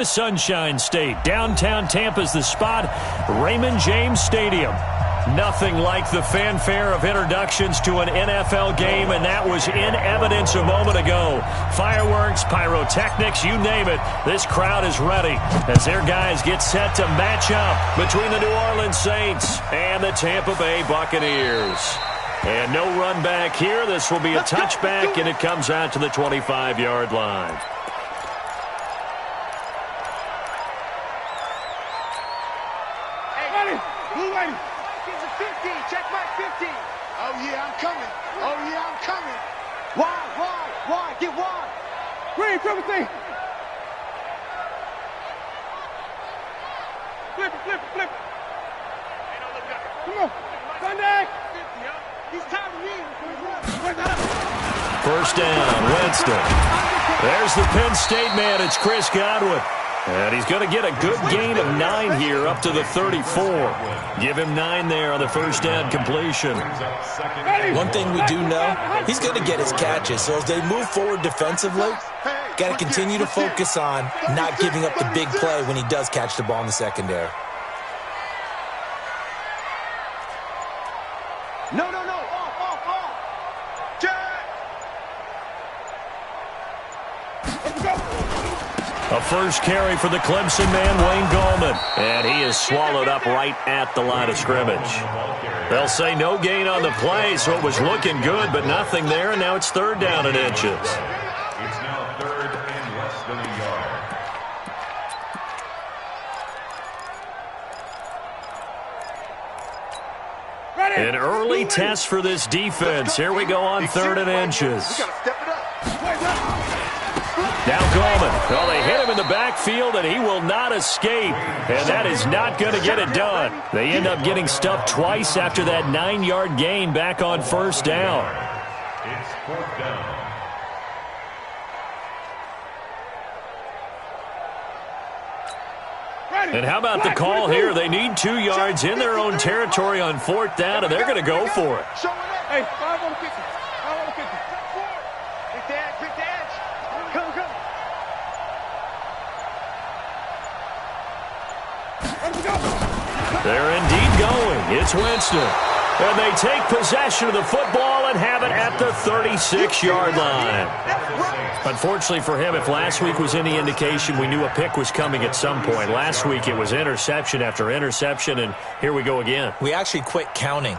The Sunshine State. Downtown Tampa's the spot. Raymond James Stadium. Nothing like the fanfare of introductions to an NFL game, and that was in evidence a moment ago. Fireworks, pyrotechnics, you name it. This crowd is ready as their guys get set to match up between the New Orleans Saints and the Tampa Bay Buccaneers. And no run back here. This will be a touchback, and it comes out to the 25-yard line. Wide, get wide. Green, triple C. Flip it. Come on. Sunday. He's tired of me. First down, Winston. There's the Penn State man. It's Chris Godwin. And he's going to get a good gain of 9 here up to the 34. Give him 9 there on the first down completion. One thing we do know, he's going to get his catches. So as they move forward defensively, got to continue to focus on not giving up the big play when he does catch the ball in the secondary. No. Off. Jack. Let's go. A first carry for the Clemson man, Wayne Gallman. And he is swallowed up right at the line of scrimmage. They'll say no gain on the play, so it was looking good, but nothing there, and now it's third down and inches. It's now third and less than a yard. An early test for this defense. Here we go on third and inches. Now Gallman. Well, they hit him in the backfield, and he will not escape. And that is not going to get it done. They end up getting stuffed twice after that 9-yard gain back on first down. It's fourth down. And how about the call here? They need 2 yards in their own territory on fourth down, and they're going to go for it. Hey, 5 on the 50. 5 on the 50. Quick the edge. Come. Let's go. They're indeed going. It's Winston. And they take possession of the football and have it at the 36-yard line. Unfortunately for him, if last week was any indication, we knew a pick was coming at some point. Last week it was interception after interception, and here we go again. We actually quit counting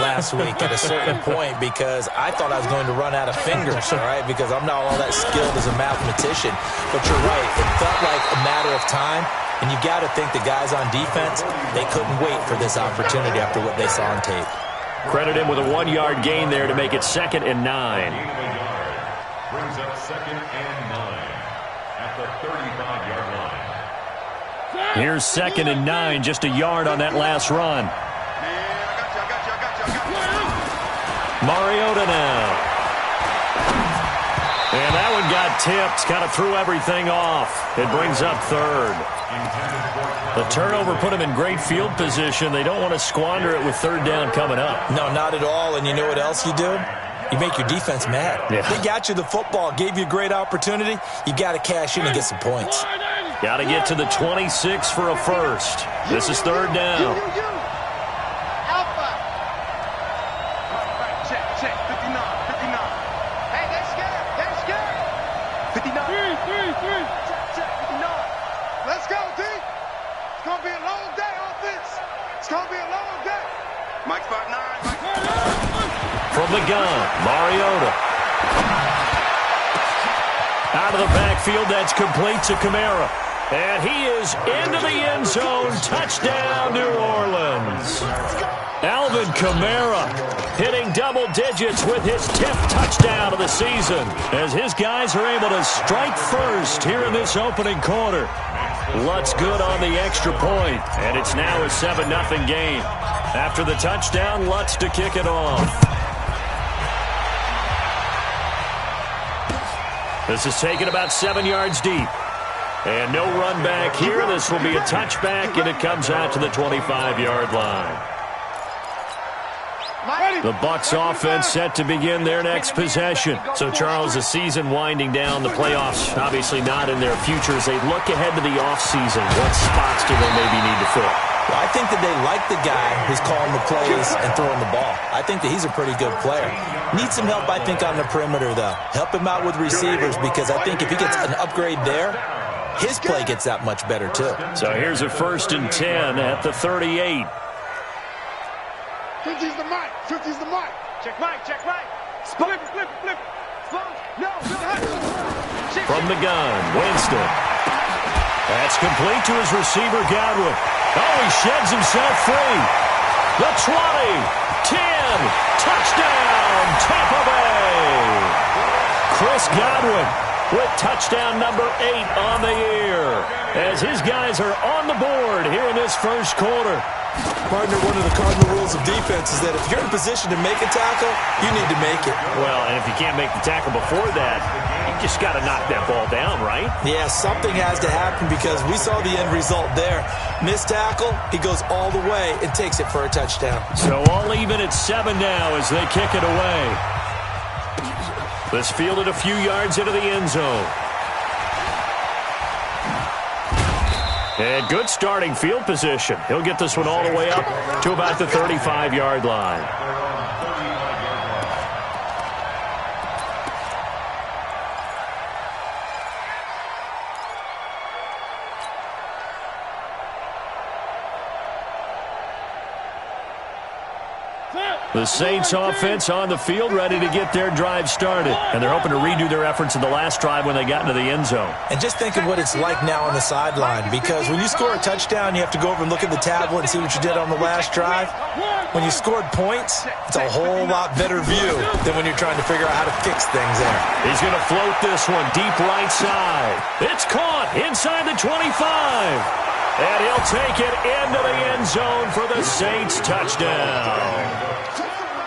last week at a certain point because I thought I was going to run out of fingers, all right, because I'm not all that skilled as a mathematician. But you're right. It felt like a matter of time, and you got to think the guys on defense, they couldn't wait for this opportunity after what they saw on tape. Credit him with a 1-yard gain there to make it 2nd and 9. Brings up 2nd and 9 at the 35-yard line. Here's 2nd and 9, just a yard on that last run. Mariota now. And that one got tipped, kind of threw everything off. It brings up third. The turnover put them in great field position. They don't want to squander it with third down coming up. No, not at all. And you know what else you do? You make your defense mad. Yeah. They got you the football, gave you a great opportunity. You got to cash in and get some points. Got to get to the 26 for a first. This is third down. Alpha. Check. 59. Hey, they're scared. 59. 3. Check. 59. Let's go, D. It's going to be a long day, offense. It's going to be a long day. Mike 5'9". From the gun, Mariota. Out of the backfield, that's complete to Kamara. And he is into the end zone. Touchdown, New Orleans. Alvin Kamara hitting double digits with his 10th touchdown of the season as his guys are able to strike first here in this opening quarter. Lutz good on the extra point, and it's now a 7-0 game. After the touchdown, Lutz to kick it off. This is taken about 7 yards deep. And no run back here. This will be a touchback, and it comes out to the 25-yard line. The Bucs offense set to begin their next possession. So, Charles, the season winding down, the playoffs obviously not in their future. As they look ahead to the offseason, what spots do they maybe need to fill? Well, I think that they like the guy who's calling the plays and throwing the ball. I think that he's a pretty good player. Needs some help, I think, on the perimeter, though. Help him out with receivers, because I think if he gets an upgrade there, his play gets that much better, too. So here's a 1st and 10 at the 38. 50's the mic. 50's the mic. Check mic. Check mic. Flip. No. From the gun, Winston. That's complete to his receiver, Godwin. Oh, he sheds himself free. The 20, 10, touchdown, Tampa Bay. Chris Godwin with touchdown number 8 on the year, as his guys are on the board here in this first quarter. Partner, one of the cardinal rules of defense is that if you're in position to make a tackle, you need to make it. Well, and if you can't make the tackle before that, you just got to knock that ball down, right? Yeah, something has to happen, because we saw the end result there. Missed tackle, he goes all the way and takes it for a touchdown. So all even at 7 now as they kick it away. This fielded a few yards into the end zone. And good starting field position. He'll get this one all the way up to about the 35-yard line. The Saints offense on the field, ready to get their drive started. And they're hoping to redo thetheir efforts in the last drive when they got into the end zone. And just think of what it's like now on the sideline, because when you score a touchdown, you have to go over and look at the tablet and see what you did on the last drive. When you scored points, it's a whole lot better view than when you're trying to figure out how to fix things there. He's going to float this one deep right side. It's caught inside the 25. And he'll take it into the end zone for the Saints touchdown.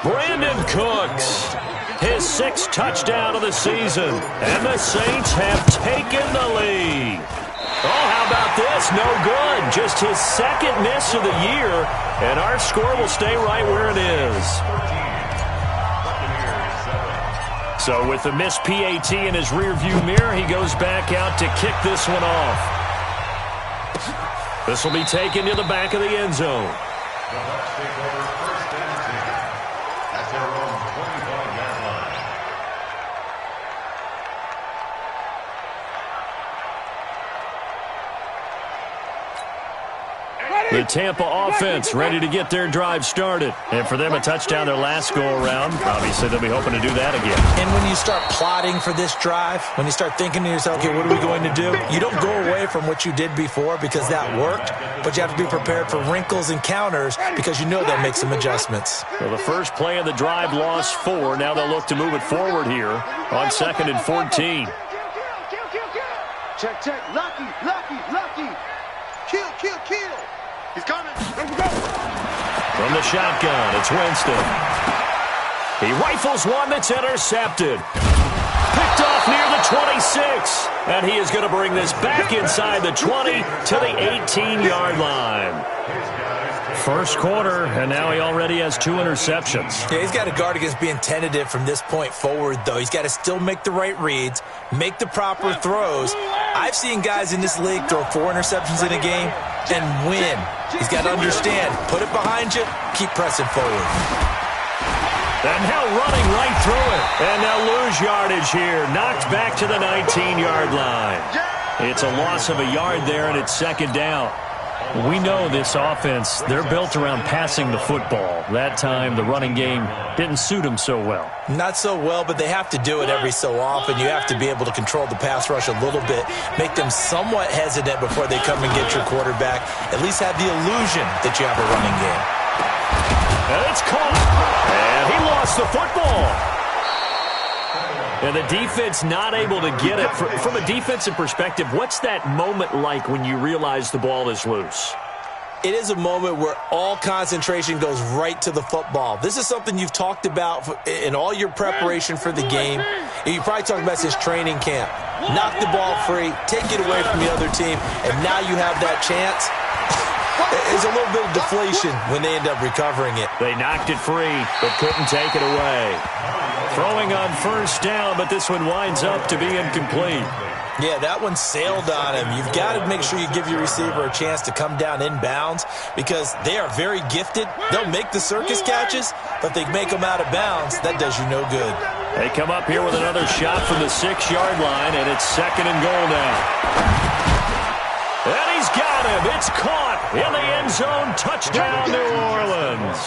Brandon Cooks, his 6th touchdown of the season, and the Saints have taken the lead. Oh, how about this? No good. Just his 2nd miss of the year, and our score will stay right where it is. So with the missed PAT in his rearview mirror, he goes back out to kick this one off. This will be taken to the back of the end zone. The Bucs take over 1st and 10 at their own 25-yard line. The Tampa offense ready to get their drive started. And for them, a touchdown their last go-around. Obviously, they'll be hoping to do that again. And when you start plotting for this drive, when you start thinking to yourself, okay, what are we going to do? You don't go away from what you did before because that worked, but you have to be prepared for wrinkles and counters because you know they'll make some adjustments. Well, the first play of the drive lost 4. Now they'll look to move it forward here on 2nd and 14. Check. Lucky. Kill. He's coming. Let's go. From the shotgun, it's Winston. He rifles one that's intercepted. Picked off near the 26. And he is going to bring this back inside the 20 to the 18-yard line. First quarter, and now he already has 2 interceptions. Yeah, he's got to guard against being tentative from this point forward, though. He's got to still make the right reads, make the proper throws. I've seen guys in this league throw 4 interceptions in a game and win. He's got to understand, put it behind you, keep pressing forward. And now running right through it. And they'll lose yardage here. Knocked back to the 19-yard line. It's a loss of a yard there, and it's 2nd down. We know this offense, they're built around passing the football. That time, the running game didn't suit them so well. Not so well, but they have to do it every so often. You have to be able to control the pass rush a little bit, make them somewhat hesitant before they come and get your quarterback. At least have the illusion that you have a running game. And it's caught. And he lost the football. And the defense not able to get it. From a defensive perspective, what's that moment like when you realize the ball is loose? It is a moment where all concentration goes right to the football. This is something you've talked about in all your preparation for the game. You probably talked about since training camp. Knock the ball free, take it away from the other team, and now you have that chance. There's a little bit of deflation when they end up recovering it. They knocked it free, but couldn't take it away. Throwing on first down, but this one winds up to be incomplete. Yeah, that one sailed on him. You've got to make sure you give your receiver a chance to come down inbounds because they are very gifted. They'll make the circus catches, but they make them out of bounds. That does you no good. They come up here with another shot from the 6-yard line, and it's 2nd and goal now. And he's got him. It's caught in the end zone. Touchdown, New Orleans.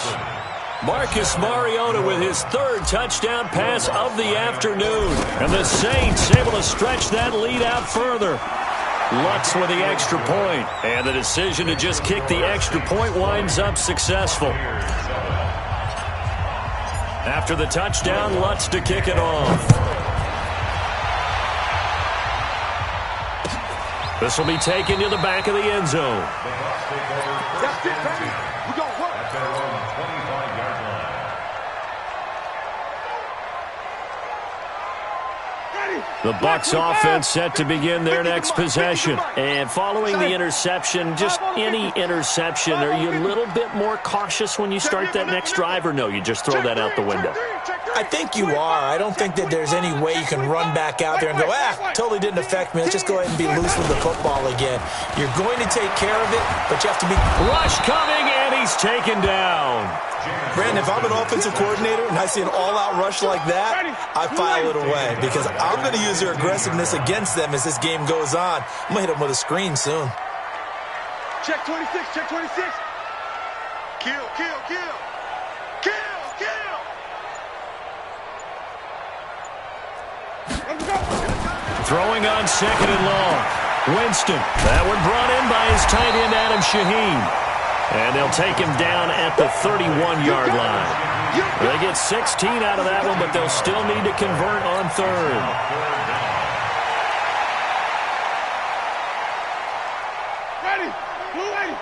Marcus Mariota with his 3rd touchdown pass of the afternoon. And the Saints able to stretch that lead out further. Lutz with the extra point. And the decision to just kick the extra point winds up successful. After the touchdown, Lutz to kick it off. This will be taken to the back of the end zone. That's it, baby. We're going to work. At their own 25-yard line. The Bucs offense set to begin their next possession. And following the interception, just any interception, are you a little bit more cautious when you start that next drive, or no, you just throw that out the window? I think you are. I don't think that there's any way you can run back out there and go, totally didn't affect me. Let's just go ahead and be loose with the football again. You're going to take care of it, but you have to be... Rush coming, and he's taken down. Brandon, if I'm an offensive coordinator and I see an all-out rush like that, I file it away because I'm going to use their aggressiveness against them as this game goes on. I'm going to hit them with a screen soon. Check 26, check 26. Kill, kill, kill. Kill, kill. Let's go. Throwing on 2nd and long. Winston. That one brought in by his tight end, Adam Shaheen. And they'll take him down at the 31-yard line. They get 16 out of that one, but they'll still need to convert on 3rd. Ready. Blue lady.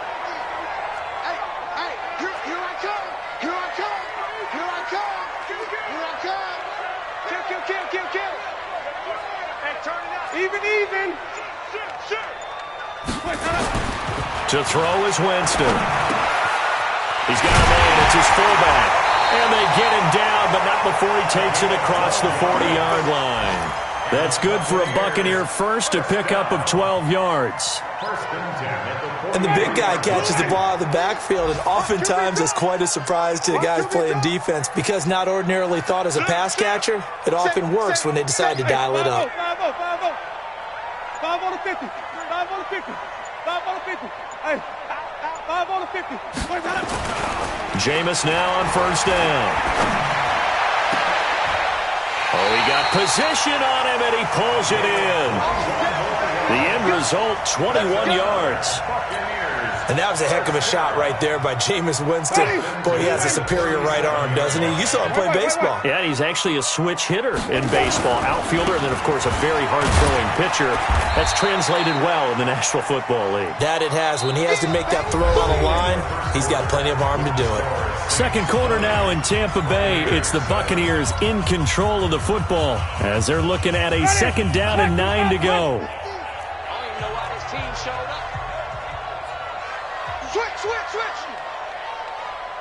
Hey, hey, here I come. Here I come. Here I come. Here I come. Kill, kill, kill, kill, kill. Hey, turn it up. Even. Shoot. To throw is Winston. He's got a man. It's his fullback. And they get him down, but not before he takes it across the 40-yard line. That's good for a Buccaneer first, a pickup of 12 yards. And the big guy catches the ball out of the backfield, and oftentimes it's quite a surprise to the guys playing defense because not ordinarily thought as a pass catcher, it often works when they decide to dial it up. 5 on the 50. 5 on the 50. 5 on the 50. Hey, 5 on the 50. Jameis now on first down. Oh, he got position on him, and he pulls it in. The end result, 21 yards. And that was a heck of a shot right there by Jameis Winston. Boy, he has a superior right arm, doesn't he? You saw him play baseball. Yeah, he's actually a switch hitter in baseball. Outfielder, and then, of course, a very hard-throwing pitcher. That's translated well in the National Football League. That it has. When he has to make that throw on a line, he's got plenty of arm to do it. Second quarter now in Tampa Bay. It's the Buccaneers in control of the football as they're looking at a 2nd down and 9 to go. Switch.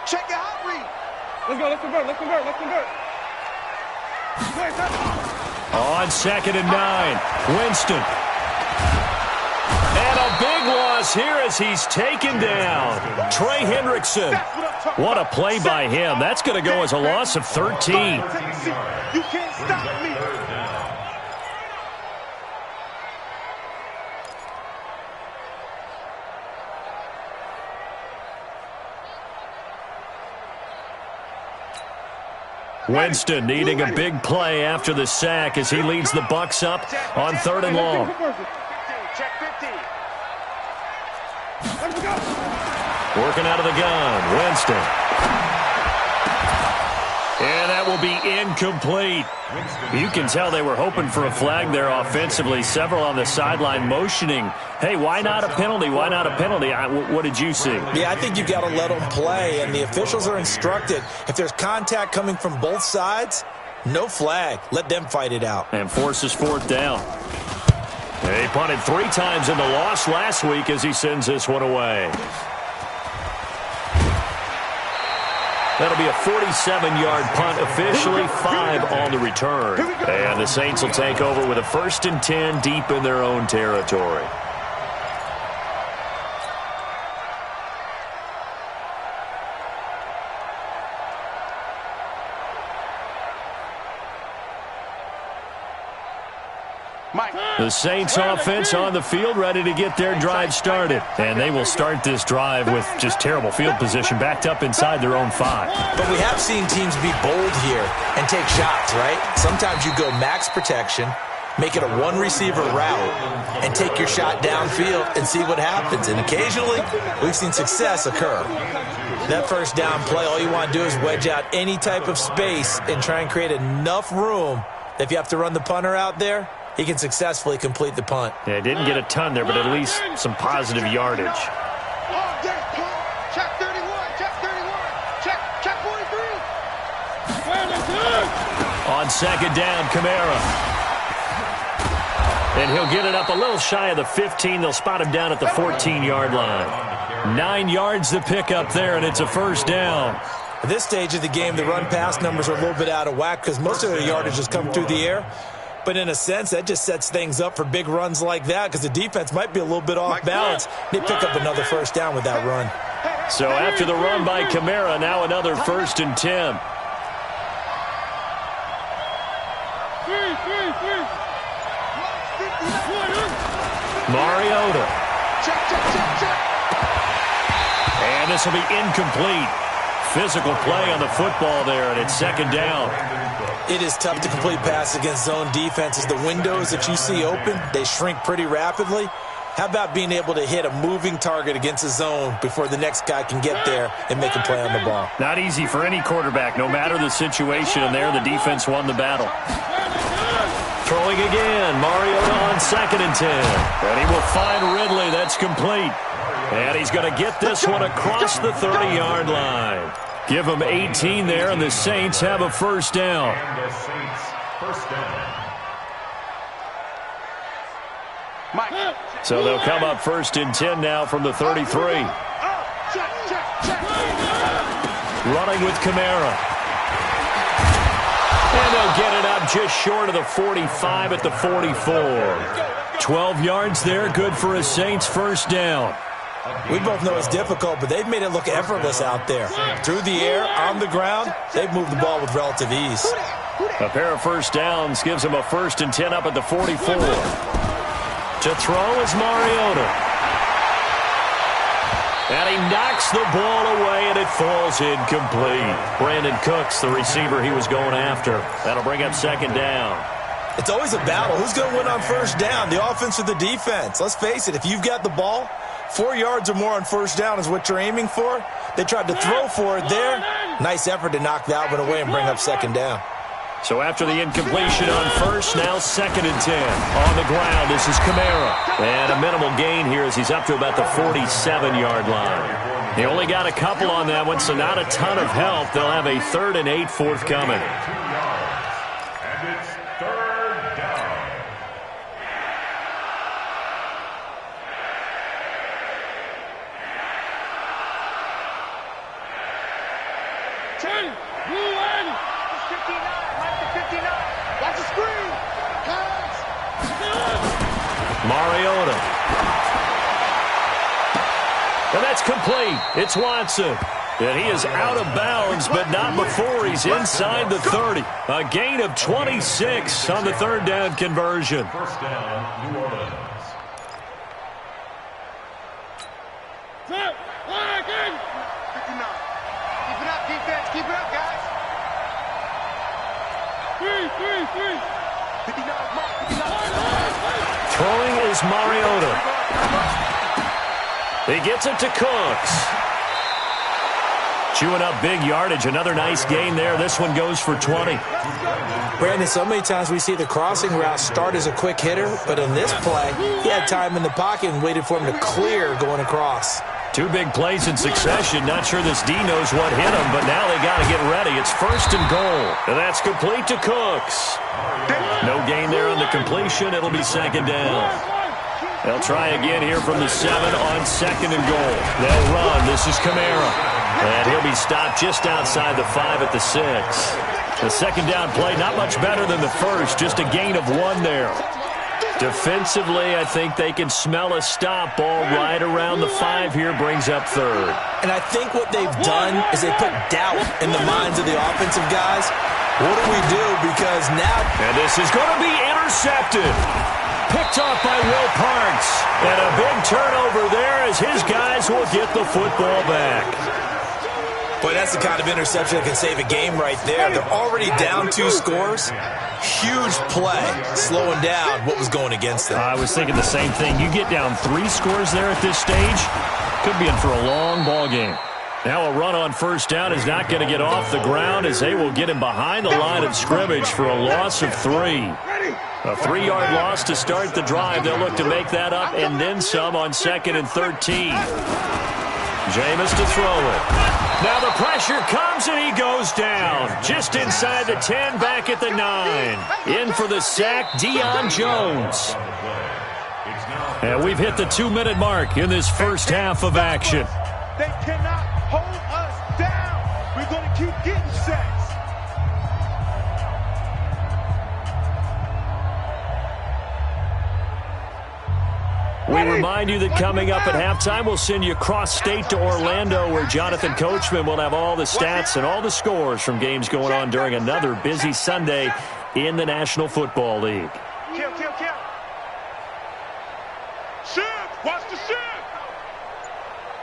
Check your hot read. Let's convert. On 2nd and 9, Winston. And a big loss here as he's taken down. Trey Hendrickson. What a play by him. That's going to go as a loss of 13. You can't stop me. Winston needing a big play after the sack as he leads the Bucs up on 3rd and long. Check 50. Working out of the gun, Winston. And that will be incomplete. You can tell they were hoping for a flag there offensively. Several on the sideline motioning, hey, why not a penalty? Why not a penalty? What did you see? Yeah, I think you've got to let them play, and the officials are instructed. If there's contact coming from both sides, no flag. Let them fight it out. And forces 4th down. He punted 3 times in the loss last week as he sends this one away. That'll be a 47-yard punt officially, 5 on the return. And the Saints will take over with a 1st and 10 deep in their own territory. The Saints offense on the field, ready to get their drive started. And they will start this drive with just terrible field position, backed up inside their own 5. But we have seen teams be bold here and take shots, right? Sometimes you go max protection, make it a one-receiver route, and take your shot downfield and see what happens. And occasionally, we've seen success occur. That first down play, all you want to do is wedge out any type of space and try and create enough room that if you have to run the punter out there, he can successfully complete the punt. Yeah, didn't get a ton there, but at least some positive yardage. Check 31, check 31, check 43. On 2nd down, Kamara. And he'll get it up a little shy of the 15. They'll spot him down at the 14-yard line. 9 yards to pick up there, and it's a 1st down. At this stage of the game, the run-pass numbers are a little bit out of whack because most of the yardage has come through the air. But in a sense, that just sets things up for big runs like that because the defense might be a little bit off balance. They pick up another 1st down with that run. So after the run by Kamara, now another 1st and 10. Mariota. And this will be incomplete. Physical play on the football there, and it's 2nd down. It is tough to complete passes against zone defenses. The windows that you see open, they shrink pretty rapidly. How about being able to hit a moving target against a zone before the next guy can get there and make a play on the ball? Not easy for any quarterback, no matter the situation, and there the defense won the battle. Throwing again, Mariota on 2nd and 10. And he will find Ridley. That's complete. And he's going to get this one across the 30-yard line. Give him 18 there, and the Saints have a 1st down. And the Saints, 1st down. So they'll come up 1st and 10 now from the 33. Running with Kamara. And they'll get it up just short of the 45 at the 44. 12 yards there, good for a Saints 1st down. We both know it's difficult, but they've made it look effortless out there. Through the air, on the ground, they've moved the ball with relative ease. A pair of 1st downs gives them a 1st and 10 up at the 44. To throw is Mariota. And he knocks the ball away, and it falls incomplete. Brandon Cooks, the receiver he was going after. That'll bring up 2nd down. It's always a battle. Who's going to win on 1st down, the offense or the defense? Let's face it, if you've got the ball, 4 yards or more on 1st down is what you're aiming for. They tried to throw for it there. Nice effort to knock that one away and bring up 2nd down. So after the incompletion on 1st, now 2nd and 10. On the ground, this is Kamara. And a minimal gain here as he's up to about the 47-yard line. They only got a couple on that one, so not a ton of help. They'll have a 3rd and 8 forthcoming. And it's 3rd down. Mariota. And that's complete. It's Watson. And he is out of bounds, but not before he's inside the 30. A gain of 26 on the 3rd down conversion. 1st down, New Orleans. Keep it up, defense. Keep it up, guys. 59. Throwing is Mariota. He gets it to Cooks. Chewing up big yardage. Another nice gain there. This one goes for 20. Brandon, so many times we see the crossing route start as a quick hitter, but in this play, he had time in the pocket and waited for him to clear going across. 2 big plays in succession. Not sure this D knows what hit him, but now they got to get ready. It's 1st and goal. And that's complete to Cooks. No gain there on the completion. It'll be 2nd down. They'll try again here from the 7 on 2nd and goal. They'll run. This is Kamara. And he'll be stopped just outside the 5 at the 6. The second down play, not much better than the first, just a gain of 1 there. Defensively, I think they can smell a stop. Ball right around the 5 here, brings up 3rd. And I think what they've done is they put doubt in the minds of the offensive guys. What do we do? Because now... And this is going to be intercepted. Picked off by Will Parks. And a big turnover there as his guys will get the football back. Boy, that's the kind of interception that can save a game right there. They're already down 2 scores. Huge play, slowing down what was going against them. I was thinking the same thing. You get down 3 scores there at this stage, could be in for a long ball game. Now a run on first down is not going to get off the ground as they will get him behind the line of scrimmage for a loss of 3. A 3-yard loss to start the drive. They'll look to make that up and then some on 2nd and 13. Jameis to throw it. Now the pressure comes and he goes down. Just inside the 10, back at the 9. In for the sack, Deion Jones. And we've hit the 2-minute mark in this first half of action. They cannot hold us down. We're going to keep getting sacks. We remind you that coming up at halftime, we'll send you cross-state to Orlando, where Jonathan Coachman will have all the stats and all the scores from games going on during another busy Sunday in the National Football League. Kill. Shift. Watch the shift.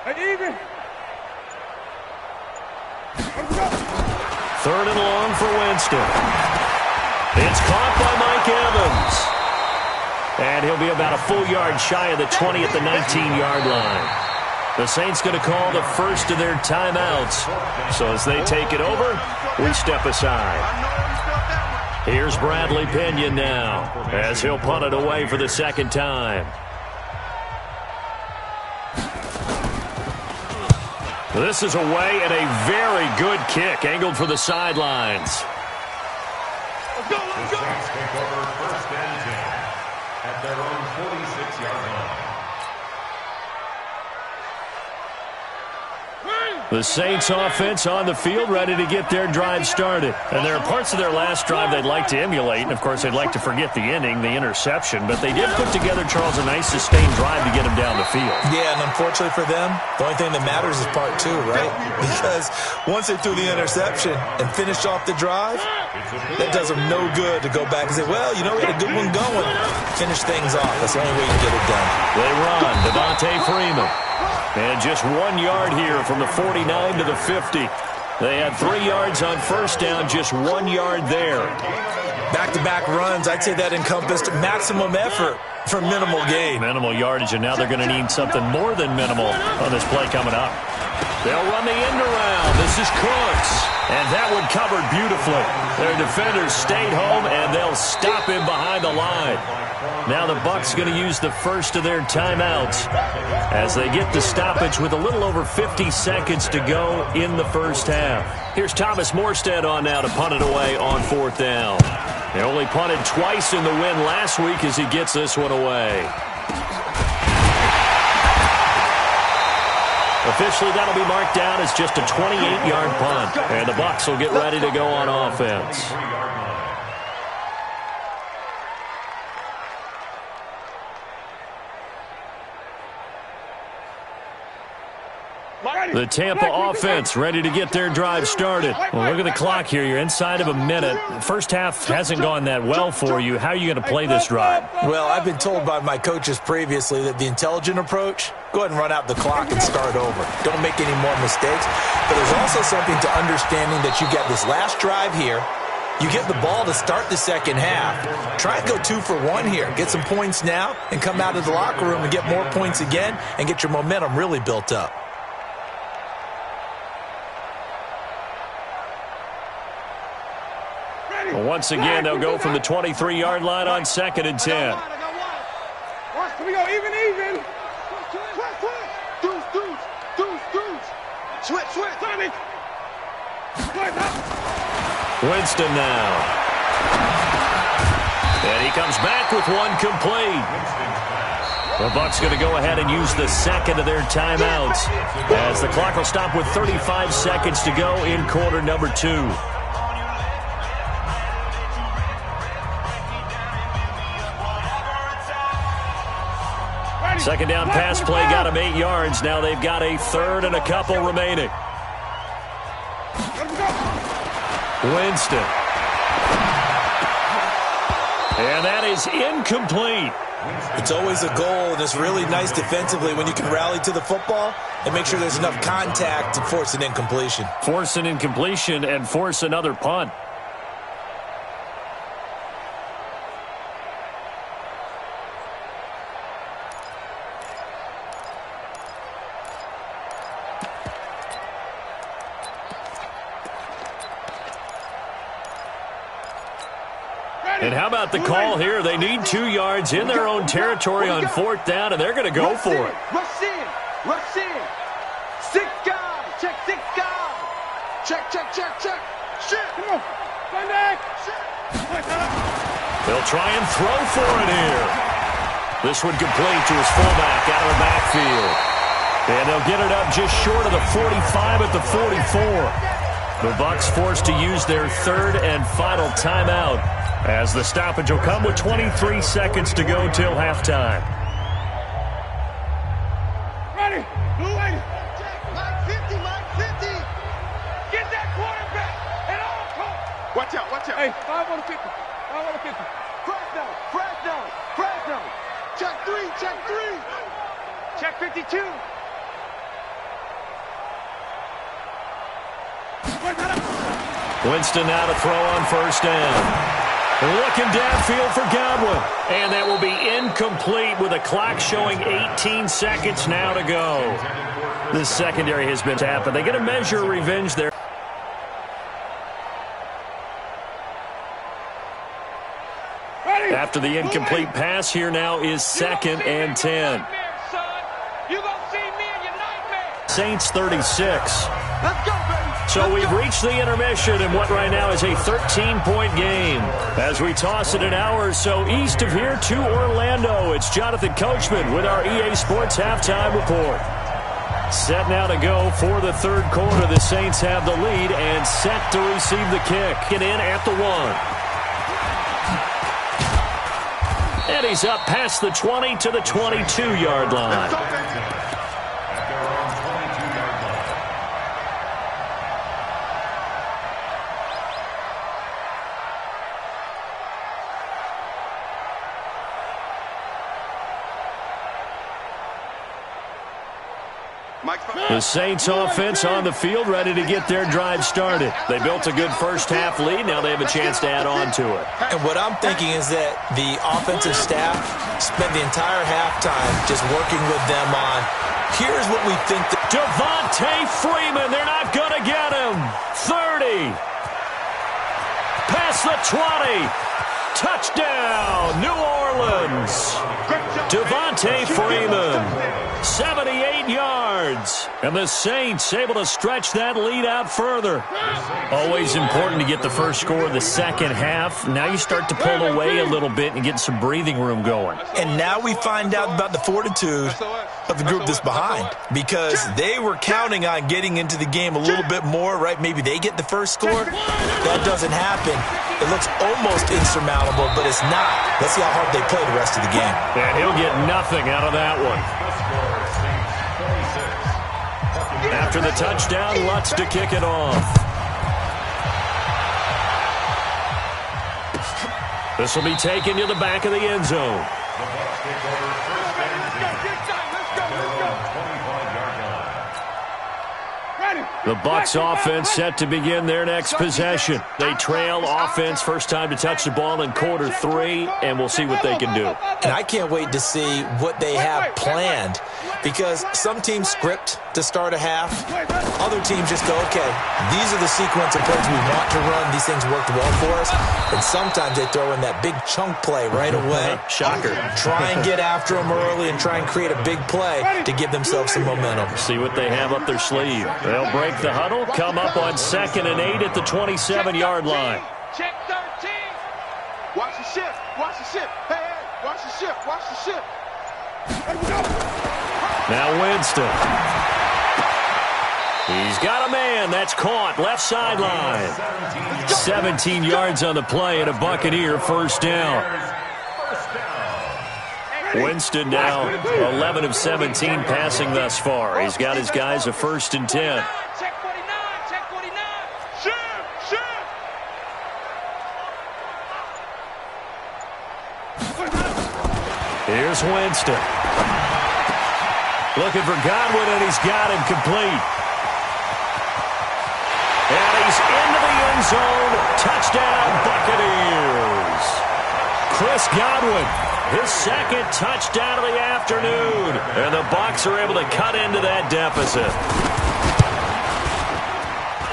Hey, even. 3rd and long for Winston. It's caught by Mike Evans. And he'll be about a full yard shy of the 20 at the 19-yard line. The Saints going to call the first of their timeouts. So as they take it over, we step aside. Here's Bradley Pinion now as he'll punt it away for the second time. This is away and a very good kick angled for the sidelines. Let's go. Saints take over 1st and 10 at their own 46-yard line. The Saints offense on the field, ready to get their drive started. And there are parts of their last drive they'd like to emulate. And, of course, they'd like to forget the ending, the interception. But they did put together, Charles, a nice sustained drive to get them down the field. Yeah, and unfortunately for them, the only thing that matters is part 2, right? Because once they threw the interception and finished off the drive, that does them no good to go back and say, well, you know, we had a good one going. Finish things off. That's the only way you get it done. They run. Devontae Freeman. And just 1 yard here from the 49 to the 50. They had 3 yards on first down, just 1 yard there. Back-to-back runs, I'd say that encompassed maximum effort for minimal gain. Minimal yardage, and now they're going to need something more than minimal on this play coming up. They'll run the end around. This is Cooks. And that one covered beautifully. Their defenders stayed home, and they'll stop him behind the line. Now the Bucs going to use the first of their timeouts as they get the stoppage with a little over 50 seconds to go in the first half. Here's Thomas Morstead on now to punt it away on 4th down. They only punted twice in the win last week as he gets this one away. Officially, that'll be marked down as just a 28-yard punt. And the Bucs will get ready to go on offense. The Tampa offense ready to get their drive started. Well, look at the clock here. You're inside of a minute. First half hasn't gone that well for you. How are you going to play this drive? Well, I've been told by my coaches previously that the intelligent approach, go ahead and run out the clock and start over. Don't make any more mistakes. But there's also something to understanding that you get this last drive here. You get the ball to start the second half. Try and go 2 for 1 here. Get some points now and come out of the locker room and get more points again and get your momentum really built up. Well, once again, they'll go from the 23-yard line on 2nd and 10. Watch, we go even. Deuce. Switch. Sonic. Winston now. And he comes back with one complete. The Bucs going to go ahead and use the second of their timeouts as the clock will stop with 35 seconds to go in quarter number 2. Second down pass play got him 8 yards. Now they've got a third and a couple remaining. Winston. And that is incomplete. It's always a goal, and it's really nice defensively when you can rally to the football and make sure there's enough contact to force an incompletion. Force an incompletion and force another punt. And how about the call here? They need 2 yards in their own territory on fourth down, and they're going to go for it. Rush in. Rush in. 6 guys. Check 6 guys. Check. Shit. Come on. Run back. They'll try and throw for it here. This one complete to his fullback out of the backfield. And they'll get it up just short of the 45 at the 44. The Bucs forced to use their third and final timeout, as the stoppage will come with 23 seconds to go till halftime. Ready. Blue lady. Mike 50. Get that quarterback at all costs. Watch out. Hey, 5 on the 50. Crash down. Check 3. Check 52. Winston now to throw on first down. Looking downfield for Godwin. And that will be incomplete with a clock showing 18 seconds now to go. The secondary has been tapped, but they get a measure of revenge there. After the incomplete pass, here now is 2nd and 10. Saints 36. Let's go, baby. So we've reached the intermission in what right now is a 13-point game. As we toss it an hour or so east of here to Orlando, it's Jonathan Coachman with our EA Sports Halftime Report. Set now to go for the third quarter. The Saints have the lead and set to receive the kick. Get in at the 1. And he's up past the 20 to the 22-yard line. The Saints offense on the field, ready to get their drive started. They built a good first half lead. Now they have a chance to add on to it. And what I'm thinking is that the offensive staff spent the entire halftime just working with them on, here's what we think. Devontae Freeman, they're not going to get him. 30. Past the 20. Touchdown, New Orleans. Devontae Freeman, 78 yards. And the Saints able to stretch that lead out further. Always important to get the first score of the second half. Now you start to pull away a little bit and get some breathing room going. And now we find out about the fortitude of the group that's behind, because they were counting on getting into the game a little bit more, right? Maybe they get the first score. That doesn't happen. It looks almost insurmountable, but it's not. Let's see how hard they play the rest of the game. And he'll get nothing out of that one. After the touchdown, Lutz to kick it off. This will be taken to the back of the end zone. The Bucs offense set to begin their next possession. They trail offense, first time to touch the ball in quarter 3, and we'll see what they can do. And I can't wait to see what they have planned, because some teams script to start a half. Other teams just go, okay, these are the sequence of plays we want to run. These things worked well for us. And sometimes they throw in that big chunk play right away. Shocker. Try and get after them early and try and create a big play to give themselves some momentum. See what they have up their sleeve. They'll break the huddle, come up on 2nd and 8 at the 27-yard line. Check 13. Watch the shift. Hey, watch the shift. Now Winston. He's got a man. That's caught. Left sideline. 17 yards on the play and a Buccaneer first down. Winston now 11 of 17 passing thus far. He's got his guys a 1st and 10. Check 49. Check 49. Shoot. Here's Winston. Looking for Godwin, and he's got him complete. And he's into the end zone. Touchdown, Buccaneers. Chris Godwin, his 2nd touchdown of the afternoon. And the Bucs are able to cut into that deficit.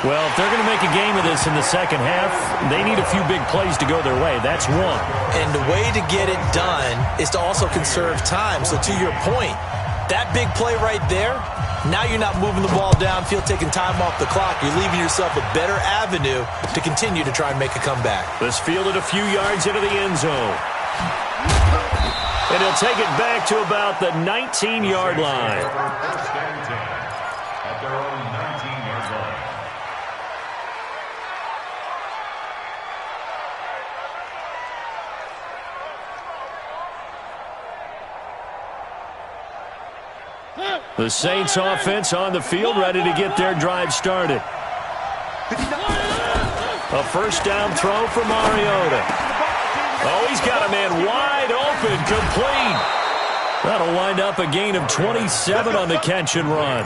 Well, if they're going to make a game of this in the second half, they need a few big plays to go their way. That's one. And the way to get it done is to also conserve time. So to your point, that big play right there, now you're not moving the ball downfield, taking time off the clock. You're leaving yourself a better avenue to continue to try and make a comeback. This fielded a few yards into the end zone. And he'll take it back to about the 19-yard line. First and 10 at their own 19-yard line. The Saints offense on the field, ready to get their drive started. A first down throw for Mariota. Oh, he's got a man wide open, complete. That'll wind up a gain of 27 on the catch and run.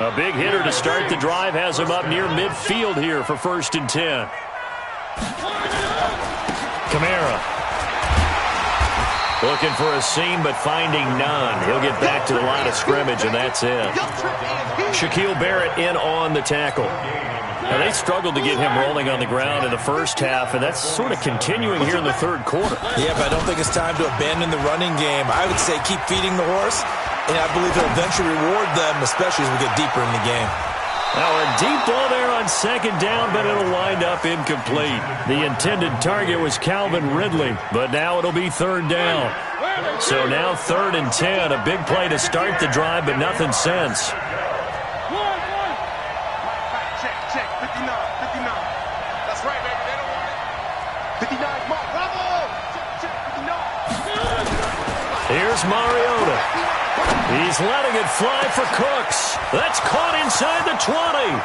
A big hitter to start the drive has him up near midfield here for 1st and 10. Kamara. Looking for a seam, but finding none. He'll get back to the line of scrimmage, and that's it. Shaquille Barrett in on the tackle. Now, they struggled to get him rolling on the ground in the first half, and that's sort of continuing here in the 3rd quarter. Yeah, but I don't think it's time to abandon the running game. I would say keep feeding the horse, and I believe he'll eventually reward them, especially as we get deeper in the game. Now a deep ball there on 2nd down, but it'll wind up incomplete. The intended target was Calvin Ridley, but now it'll be 3rd down. So now 3rd and 10, a big play to start the drive, but nothing since. Check. 59. That's right, baby. They don't want it. 59. Come on, bravo. Check. 59. Here's Mariota. He's letting it fly for Cooks. That's caught inside the 20.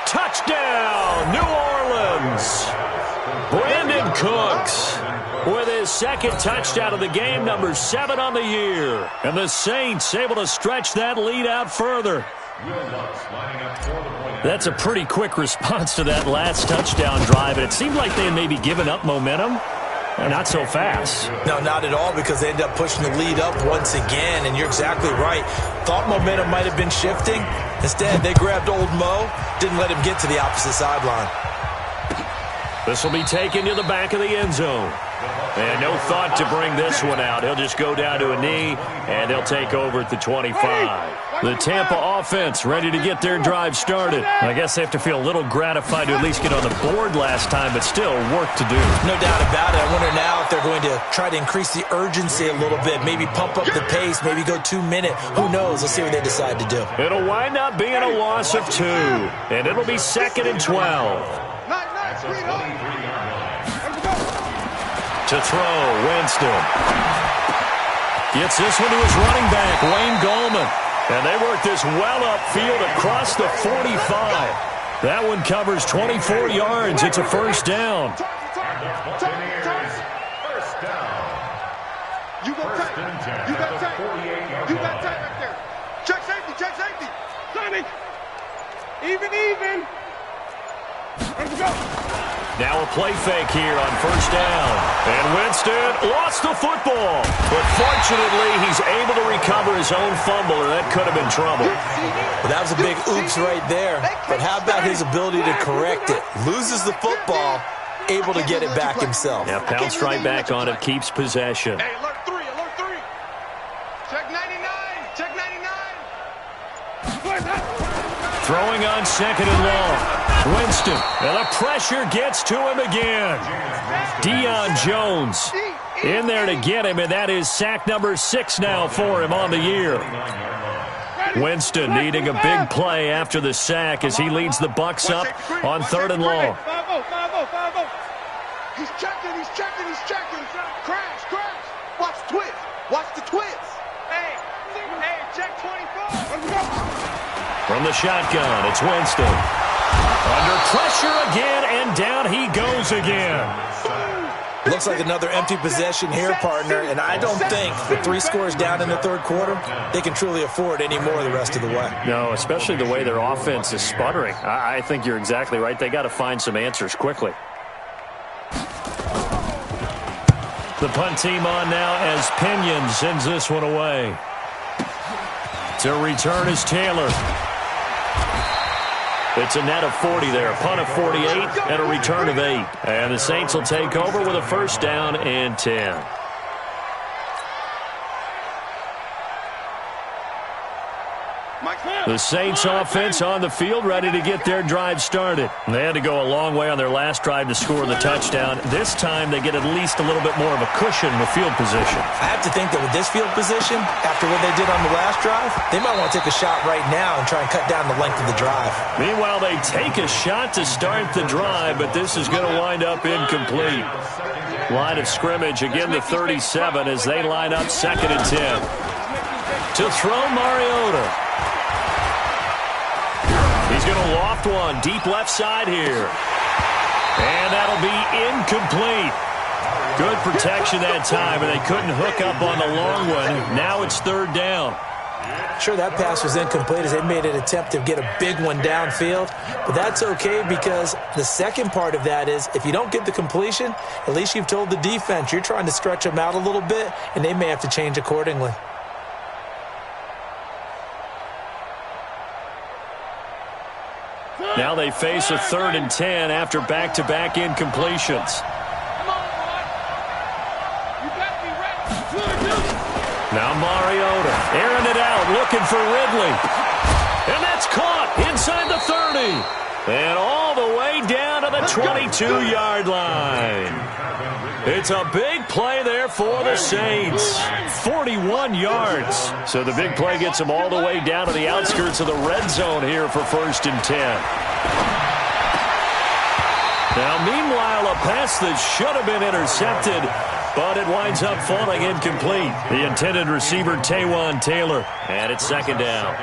Touchdown, New Orleans. Brandon Cooks with his 2nd touchdown of the game, number 7 on the year. And the Saints able to stretch that lead out further. That's a pretty quick response to that last touchdown drive. And it seemed like they had maybe given up momentum. Not so fast. No, not at all, because they ended up pushing the lead up once again, and you're exactly right. Thought momentum might have been shifting. Instead, they grabbed old Mo, didn't let him get to the opposite sideline. This will be taken to the back of the end zone. And no thought to bring this one out. He'll just go down to a knee, and they'll take over at the 25. The Tampa offense ready to get their drive started. I guess they have to feel a little gratified to at least get on the board last time, but still work to do. No doubt about it. I wonder now if they're going to try to increase the urgency a little bit, maybe pump up the pace, maybe go 2-minute. Who knows? Let's see what they decide to do. It'll wind up being a loss of 2, and it'll be 2nd and 12. To throw, Winston. Gets this one to his running back, Wayne Gallman. And they work this well upfield across the 45. That one covers 24 yards. It's a 1st down. You got tight. You got tight. You got tight right there. Check safety. Check safety. Sonny. Even. Let's go. Now a play fake here on 1st down. And Winston lost the football. But fortunately, he's able to recover his own fumble, or that could have been trouble. Well, that was a big oops right there. But how about his ability to correct it? Loses the football, able to get it back himself. Yeah, pounced right back on it, keeps possession. Hey, alert 3. Check 99. Check 99. Throwing on 2nd and long. Winston, and the pressure gets to him again. Deion Jones in there to get him, and that is sack number 6 now for him on the year. Winston needing a big play after the sack as he leads the Bucs up on 3rd and long. He's checking. Crash. Watch the twist. Watch the twist. Hey, check 24. From the shotgun, it's Winston. Under pressure again, and down he goes again. Looks like another empty possession here, partner, and I don't think with 3 scores down in the 3rd quarter, they can truly afford any more the rest of the way. No, especially the way their offense is sputtering. I think you're exactly right. They got to find some answers quickly. The punt team on now as Pinion sends this one away. To return is Taylor. It's a net of 40 there. Punt of 48 and a return of 8. And the Saints will take over with a 1st down and 10. The Saints offense on the field, ready to get their drive started. They had to go a long way on their last drive to score the touchdown. This time they get at least a little bit more of a cushion with field position. I have to think that with this field position, after what they did on the last drive, they might want to take a shot right now and try and cut down the length of the drive. Meanwhile, they take a shot to start the drive, but this is going to wind up incomplete. Line of scrimmage, again the 37 as they line up 2nd and 10. To throw Mariota. He's going to loft one deep left side here. And that'll be incomplete. Good protection that time, and they couldn't hook up on the long one. Now it's 3rd down. Sure, that pass was incomplete as they made an attempt to get a big one downfield. But that's okay because the second part of that is if you don't get the completion, at least you've told the defense you're trying to stretch them out a little bit, and they may have to change accordingly. Now they face a 3rd and 10 after back-to-back incompletions. Now Mariota airing it out, looking for Ridley. And that's caught inside the 30. And all the way down to the 22-yard line. It's a big play there for the Saints. 41 yards. So the big play gets them all the way down to the outskirts of the red zone here for 1st and 10. Now, meanwhile, a pass that should have been intercepted, but it winds up falling incomplete. The intended receiver, Taywan Taylor, and it's 2nd down.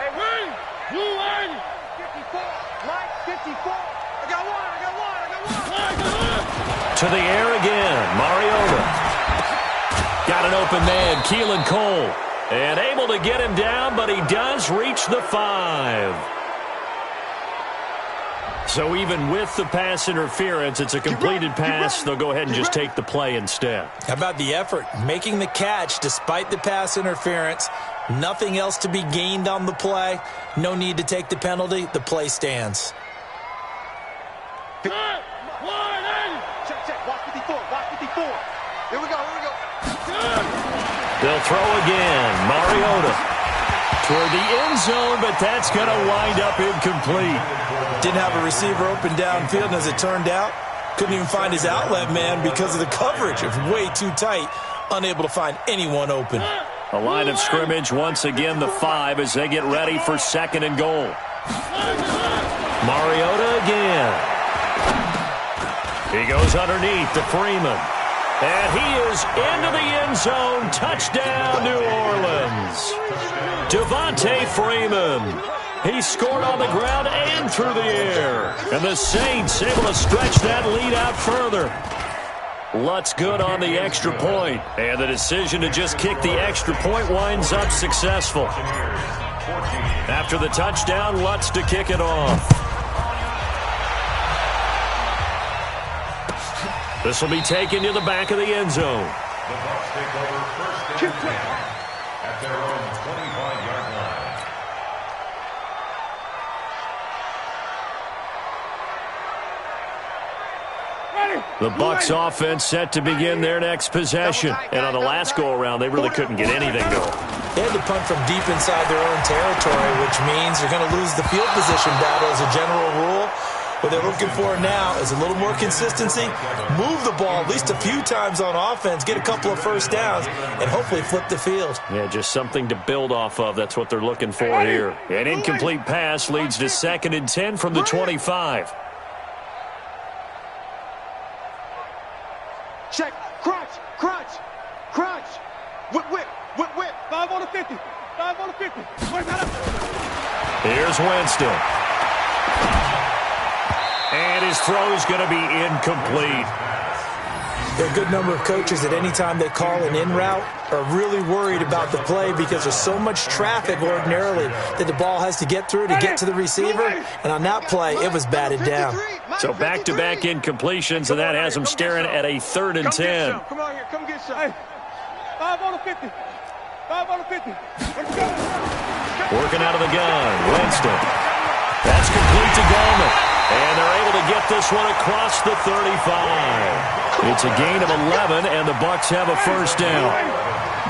Hey, Wayne! Blue line! 54! Mike, 54! I got one! To the air again, Mariota. Got an open man, Keelan Cole. And able to get him down, but he does reach the 5. So even with the pass interference, it's a completed pass. They'll go ahead and just take the play instead. How about the effort? Making the catch despite the pass interference. Nothing else to be gained on the play. No need to take the penalty. The play stands. Check. Watch 54. Here we go. They'll throw again. Mariota toward the end zone, but that's going to wind up incomplete. Didn't have a receiver open downfield, and as it turned out, couldn't even find his outlet man because of the coverage. It was way too tight, unable to find anyone open. A line of scrimmage once again, the 5 as they get ready for 2nd and goal. Mariota again. He goes underneath to Freeman. And he is into the end zone. Touchdown, New Orleans. Devontae Freeman. He scored on the ground and through the air. And the Saints able to stretch that lead out further. Lutz good on the extra point. And the decision to just kick the extra point winds up successful. After the touchdown, Lutz to kick it off. This will be taken to the back of the end zone. The Bucs take over 1st and 10 at their own 25-yard line. Ready? The Bucs offense set to begin their next possession. And on the last go-around, they really couldn't get anything going. They had to punt from deep inside their own territory, which means you're going to lose the field position battle as a general rule. What they're looking for now is a little more consistency, move the ball at least a few times on offense, get a couple of first downs, and hopefully flip the field. Yeah, just something to build off of. That's what they're looking for here. An incomplete pass leads to 2nd and 10 from the 25. Check. Crunch. Crunch. Crunch. Whip, whip. Whip, whip. 5 on the 50. 5 on the 50. Wait, here's Winston. And his throw is going to be incomplete. There are a good number of coaches at any time they call an in route are really worried about the play because there's so much traffic ordinarily that the ball has to get through to get to the receiver. And on that play, it was batted down. So back-to-back incompletions, and that has them staring at a 3rd and 10. Come on here. Come get some. Hey, 5 on the 50. 5 on the 50. Let's go. Working out of the gun. Winston. That's complete to Gallman. And they're able to get this one across the 35. It's a gain of 11, and the Bucs have a first down.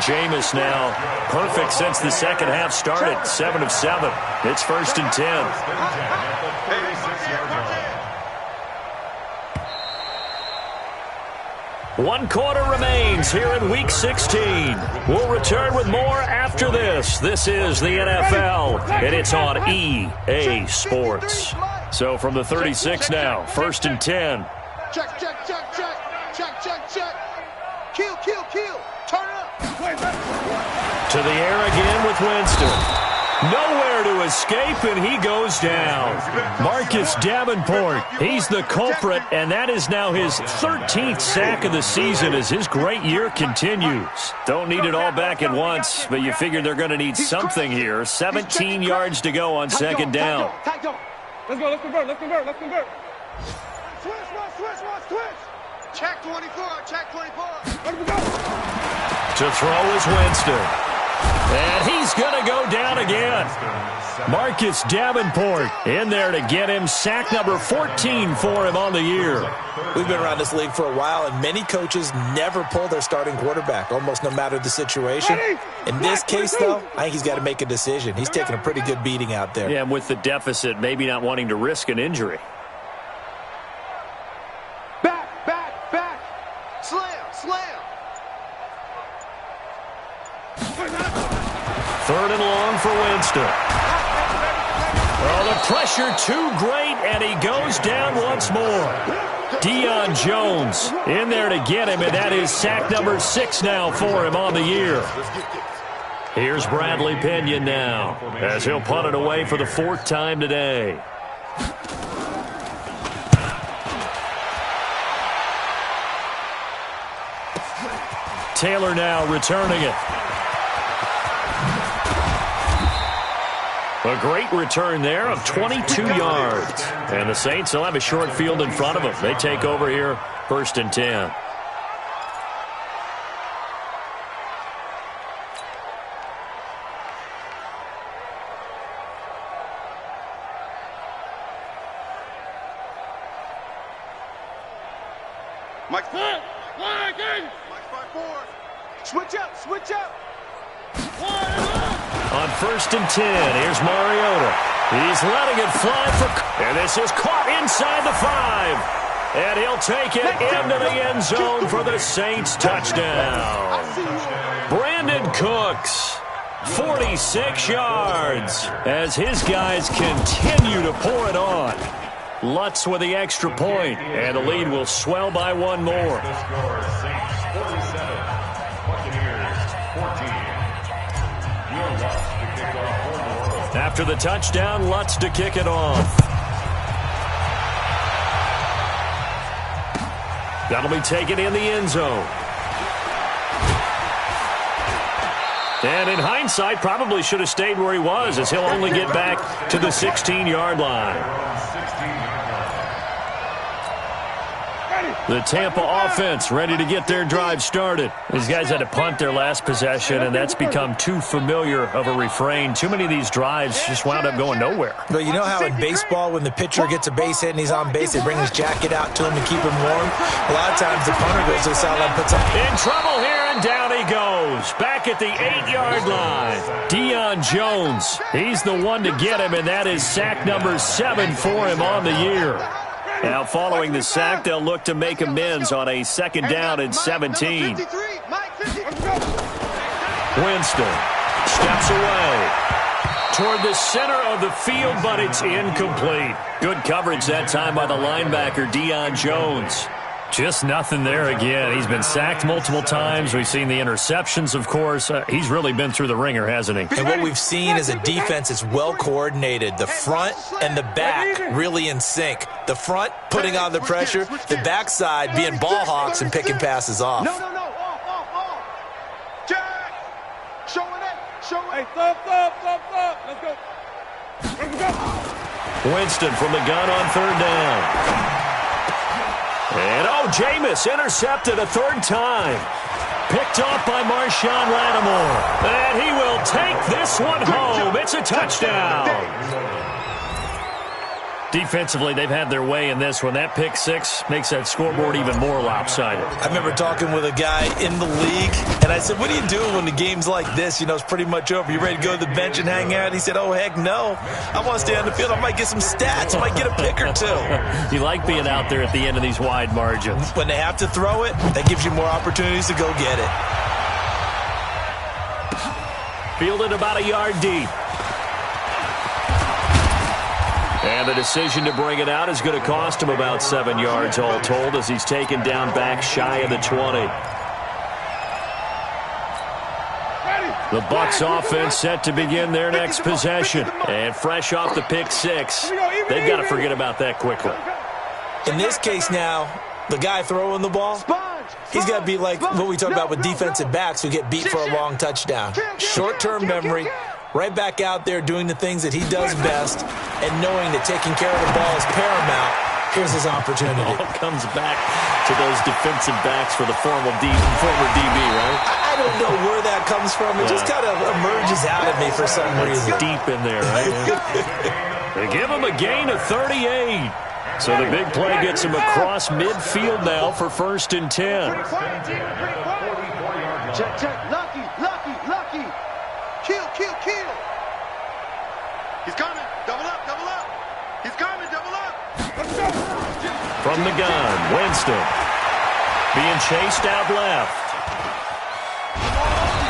Jameis now perfect since the second half started. 7 of 7. It's 1st and 10. One quarter remains here in Week 16. We'll return with more after this. This is the NFL, and it's on EA Sports. So from the 36 now, 1st and 10. Check, check, check, check. Check, check, check. Kill, kill, kill. Turn it up. To the air again with Winston. Nowhere to escape, and he goes down. Marcus Davenport, he's the culprit, and that is now his 13th sack of the season as his great year continues. Don't need it all back at once, but you figure they're going to need something here. 17 yards to go on 2nd down. Let's go, let's convert, let's convert, let's convert. Switch, switch. Check 24, check 24. Let's go. To throw is Winston. And he's going to go down again. Marcus Davenport in there to get him sack number 14 for him on the year. We've been around this league for a while, and many coaches never pull their starting quarterback, almost no matter the situation. In this case, though, I think he's got to make a decision. He's taking a pretty good beating out there. Yeah, and with the deficit, maybe not wanting to risk an injury. Back. Slam. 3rd and long for Winston. Oh, the pressure too great, and he goes down once more. Deion Jones in there to get him, and that is sack number 6 now for him on the year. Here's Bradley Pinion now, as he'll punt it away for the 4th time today. Taylor now returning it. A great return there of 22 yards. And the Saints will have a short field in front of them. They take over here, 1st and 10. Mike 4. Switch up. On 1st and 10, here's Mariota. He's letting it fly and this is caught inside the 5. And he'll take it into the end zone for the Saints touchdown. Brandon Cooks, 46 yards, as his guys continue to pour it on. Lutz with the extra point, and the lead will swell by one more. After the touchdown, Lutz to kick it off. That'll be taken in the end zone. And in hindsight, probably should have stayed where he was, as he'll only get back to the 16-yard line. The Tampa offense ready to get their drive started. These guys had to punt their last possession, and that's become too familiar of a refrain. Too many of these drives just wound up going nowhere. But you know how in baseball, when the pitcher gets a base hit and he's on base, they bring his jacket out to him to keep him warm? A lot of times the punter goes to the sideline, puts up. In trouble here, and down he goes. Back at the 8-yard line. Deion Jones, he's the one to get him, and that is sack number 7 for him on the year. Now, following the sack, they'll look to make amends on a 2nd down and 17. Winston steps away toward the center of the field, but it's incomplete. Good coverage that time by the linebacker, Deion Jones. Just nothing there again. He's been sacked multiple times. We've seen the interceptions, of course. He's really been through the ringer, hasn't he? And what we've seen is a defense that's well coordinated. The front and the back really in sync. The front putting on the pressure. The backside being ball hawks and picking passes off. No. Off. Jack. Show it. Hey, stop. Let's go. Winston from the gun on 3rd down. And, Jameis intercepted a 3rd time. Picked off by Marshawn Lattimore. And he will take this one home. It's a touchdown. Defensively, they've had their way in this one. That pick 6 makes that scoreboard even more lopsided. I remember talking with a guy in the league, and I said, what are you doing when the game's like this? You know, it's pretty much over. You ready to go to the bench and hang out? He said, oh, heck no. I want to stay on the field. I might get some stats. I might get a pick or 2. You like being out there at the end of these wide margins. When they have to throw it, that gives you more opportunities to go get it. Fielded about a yard deep. And the decision to bring it out is going to cost him about 7 yards all told as he's taken down back shy of the 20. The Bucs offense set to begin their next possession. And fresh off the pick 6, they've got to forget about that quickly. In this case now, the guy throwing the ball, he's got to be like what we talk about with defensive backs who get beat for a long touchdown. Short-term memory. Right back out there doing the things that he does best and knowing that taking care of the ball is paramount. Here's his opportunity. It all comes back to those defensive backs for the former DB, right? I don't know where that comes from. It just kind of emerges out of me for some reason. Deep in there, right? They give him a gain of 38. So the big play gets him across midfield now for 1st and 10. Check. Lucky. Kill. He's coming. Double up. He's coming. Double up. Let's go. From the gun, Winston being chased out left.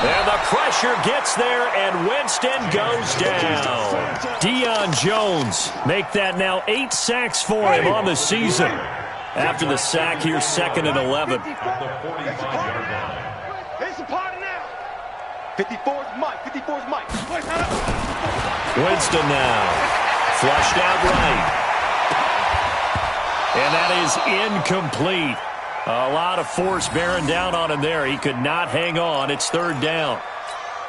And the pressure gets there, and Winston goes down. Deion Jones make that now 8 sacks for him on the season. After the sack here, 2nd and 11. It's a party now. 54's Mike. Winston now. Flushed out right. And that is incomplete. A lot of force bearing down on him there. He could not hang on. It's 3rd down.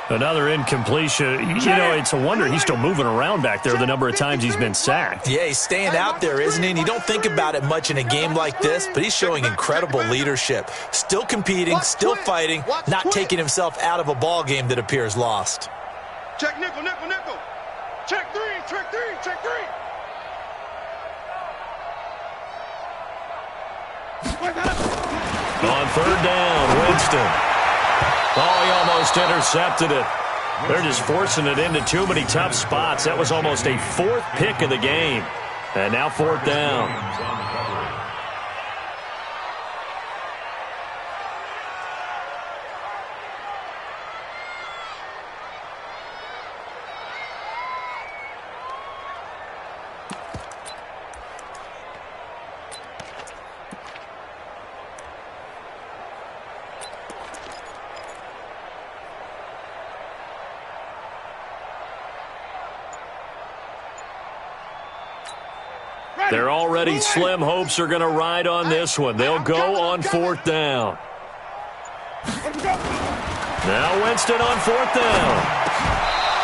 Another incompletion. You know, it's a wonder he's still moving around back there the number of times he's been sacked. Yeah, he's staying out there, isn't he? And you don't think about it much in a game like this, but he's showing incredible leadership. Still competing, still fighting, not taking himself out of a ball game that appears lost. Check nickel. Check three. On 3rd down, Winston. Oh, he almost intercepted it. They're just forcing it into too many tough spots. That was almost a 4th pick of the game. And now 4th down. Their already slim hopes are going to ride on this one. They'll go on 4th down. Now Winston on 4th down.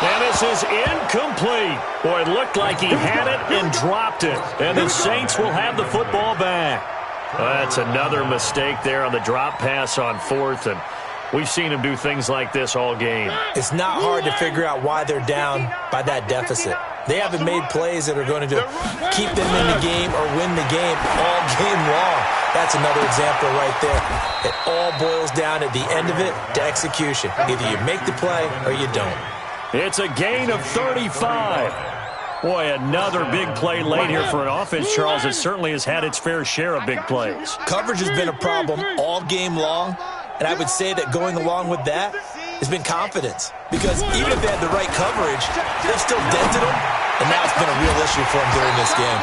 And this is incomplete. Boy, it looked like he had it and dropped it. And the Saints will have the football back. That's another mistake there on the drop pass on fourth, and we've seen him do things like this all game. It's not hard to figure out why they're down by that deficit. They haven't made plays that are going to keep them in the game or win the game all game long. That's another example right there. It all boils down at the end of it to execution. Either you make the play or you don't. It's a gain of 35. Boy, another big play late here for an offense, Charles. It certainly has had its fair share of big plays. Coverage has been a problem all game long, and I would say that going along with that has been confidence. Because even if they had the right coverage, they've still dented them, and now it's been a real issue for them during this game.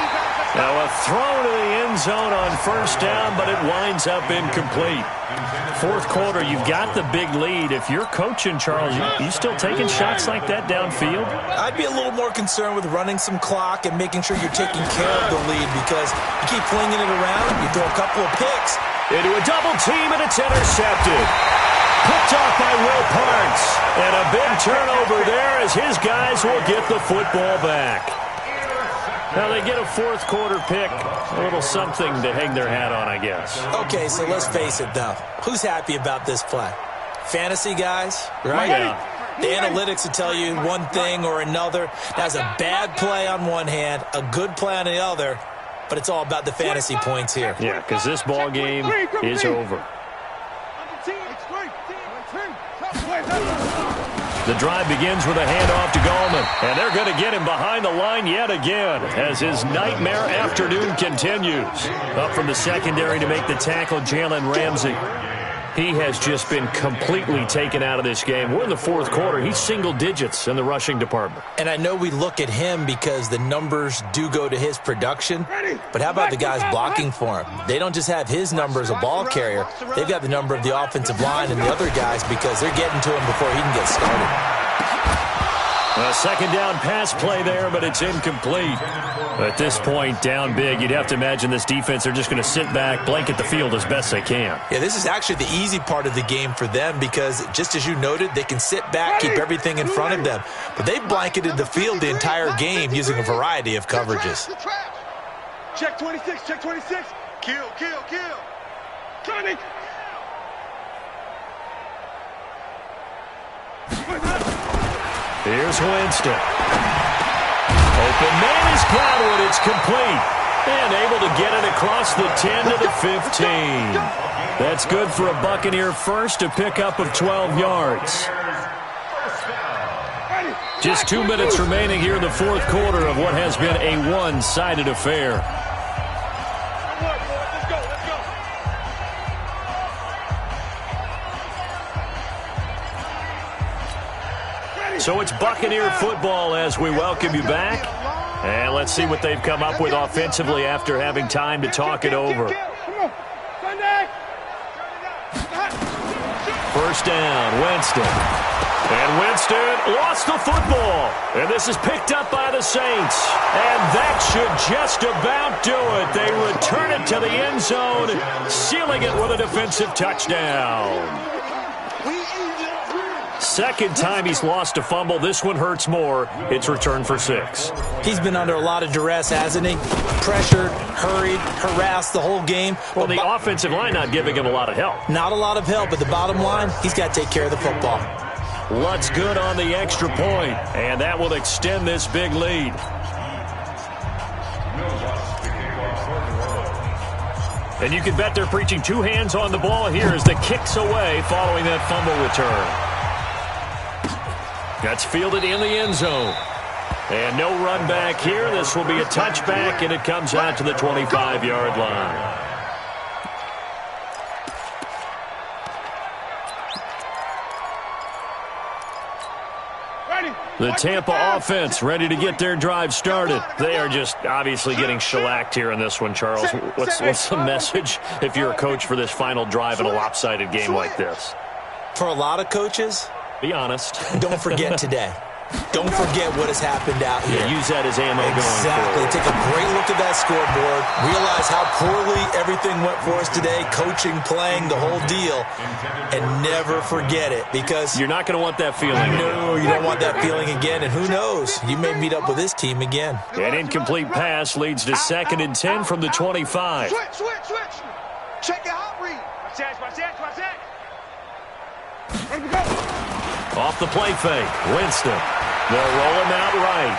Now a throw to the end zone on first down, but it winds up incomplete. Fourth quarter, you've got the big lead. If you're coaching, Charles, you still taking shots like that downfield? I'd be a little more concerned with running some clock and making sure you're taking care of the lead, because you keep flinging it around, you throw a couple of picks. Into a double team, and it's intercepted. Picked off by Will Parks. And a big turnover there as his guys will get the football back. Now they get a fourth quarter pick. A little something to hang their hat on, I guess. Okay, so let's face it, though. Who's happy about this play? Fantasy guys, right? Yeah. The analytics will tell you one thing or another. That's a bad play on one hand, a good play on the other, but it's all about the fantasy points here. Yeah, because this ball game is over. The drive begins with a handoff to Gallman, and they're going to get him behind the line yet again as his nightmare afternoon continues. Up from the secondary to make the tackle, Jalen Ramsey. He has just been completely taken out of this game. We're in the fourth quarter. He's single digits in the rushing department. And I know we look at him because the numbers do go to his production, but how about the guys blocking for him? They don't just have his number as a ball carrier. They've got the number of the offensive line and the other guys because they're getting to him before he can get started. A second down pass play there, but it's incomplete. At this point, down big, you'd have to imagine this defense, they're just going to sit back, blanket the field as best they can. Yeah, this is actually the easy part of the game for them because, just as you noted, they can sit back, keep everything in front of them. But they blanketed the field the entire game using a variety of coverages. Check 26, check 26. Kill, kill, kill. Johnny. Here's Winston. Open man is Godwin. It's complete. And able to get it across the 10 to the 15. That's good for a Buccaneer first, a pickup of 12 yards. Just 2 minutes remaining here in the fourth quarter of what has been a one-sided affair. So it's Buccaneer football as we welcome you back. And let's see what they've come up with offensively after having time to talk it over. First down, Winston. And Winston lost the football. And this is picked up by the Saints. And that should just about do it. They return it to the end zone, sealing it with a defensive touchdown. Second time he's lost a fumble. This one hurts more. It's returned for 6. He's been under a lot of duress, hasn't he? Pressured, hurried, harassed the whole game. Well, the offensive line not giving him a lot of help. Not a lot of help, but the bottom line, he's got to take care of the football. Lutz good on the extra point, and that will extend this big lead. And you can bet they're preaching 2 hands on the ball here as the kick's away following that fumble return. That's fielded in the end zone. And no run back here. This will be a touchback, and it comes out to the 25-yard line. The Tampa offense ready to get their drive started. They are just obviously getting shellacked here in this one, Charles. What's the message if you're a coach for this final drive in a lopsided game like this? For a lot of coaches, be honest. Don't forget today. Don't forget what has happened out here. Yeah, use that as ammo going forward. Take a great look at that scoreboard. Realize how poorly everything went for us today. Coaching, playing, the whole deal. And never forget it because you're not going to want that feeling. No, you don't want that feeling again. And who knows? You may meet up with this team again. An incomplete pass leads to 2nd and 10 from the 25. Switch. Check your hot read. Watch that, watch that, watch that. Off the play fake, Winston. They'll roll him out right.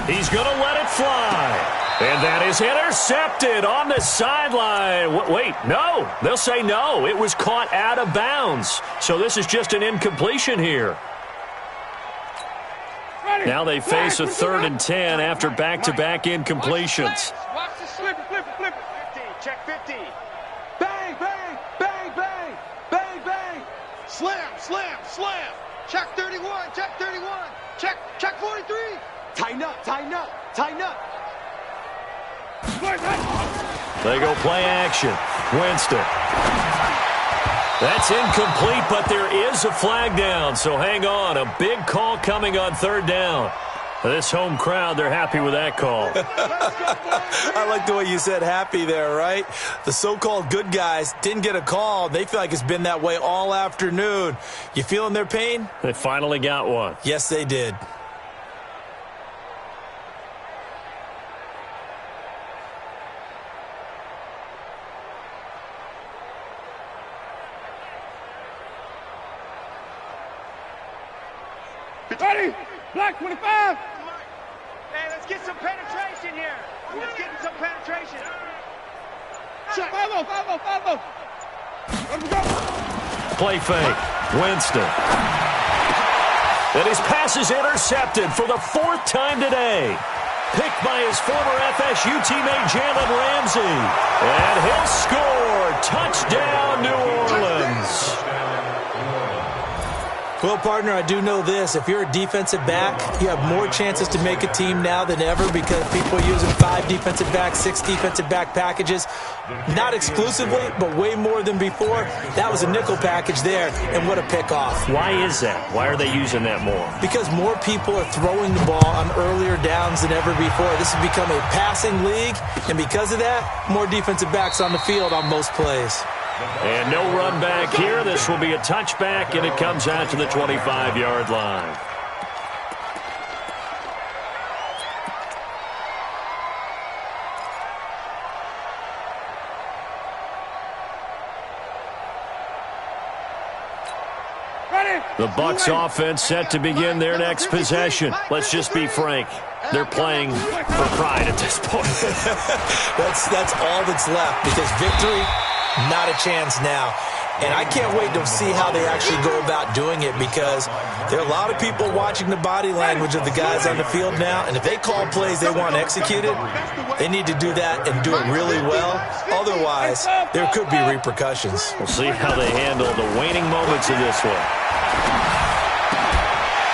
He's going to let it fly. And that is intercepted on the sideline. Wait, no. They'll say no. It was caught out of bounds. So this is just an incompletion here. Now they face a 3rd and 10 after back-to-back incompletions. Watch the slip, flip, 50, check 50. Bang, bang, bang, bang, bang, bang. Slam, slam, slam. Check 31, check 31. Check 43. Tighten up, tighten up, tighten up. They go play action. Winston. That's incomplete, but there is a flag down, so hang on. A big call coming on 3rd down. This home crowd, they're happy with that call. I like the way you said happy there, right? The so-called good guys didn't get a call. They feel like it's been that way all afternoon. You feeling their pain? They finally got one. Yes, they did. Ready? Black 25. Hey, let's get some penetration here. Let's get some penetration. Check. 5-0, 5-0, 5-0. Let me go. Play fake. Winston. And his pass is intercepted for the 4th time today. Picked by his former FSU teammate Jalen Ramsey. And he'll score. Touchdown, New Orleans. Well, partner, I do know this. If you're a defensive back, you have more chances to make a team now than ever because people are using 5 defensive backs, 6 defensive back packages. Not exclusively, but way more than before. That was a nickel package there, and what a pickoff. Why is that? Why are they using that more? Because more people are throwing the ball on earlier downs than ever before. This has become a passing league, and because of that, more defensive backs on the field on most plays. And no run back here. This will be a touchback, and it comes out to the 25-yard line. The Bucs offense set to begin their next possession. Let's just be frank. They're playing for pride at this point. That's all that's left because victory, not a chance now. And I can't wait to see how they actually go about doing it because there are a lot of people watching the body language of the guys on the field now. And if they call plays they want executed, they need to do that and do it really well. Otherwise, there could be repercussions. We'll see how they handle the waning moments of this one.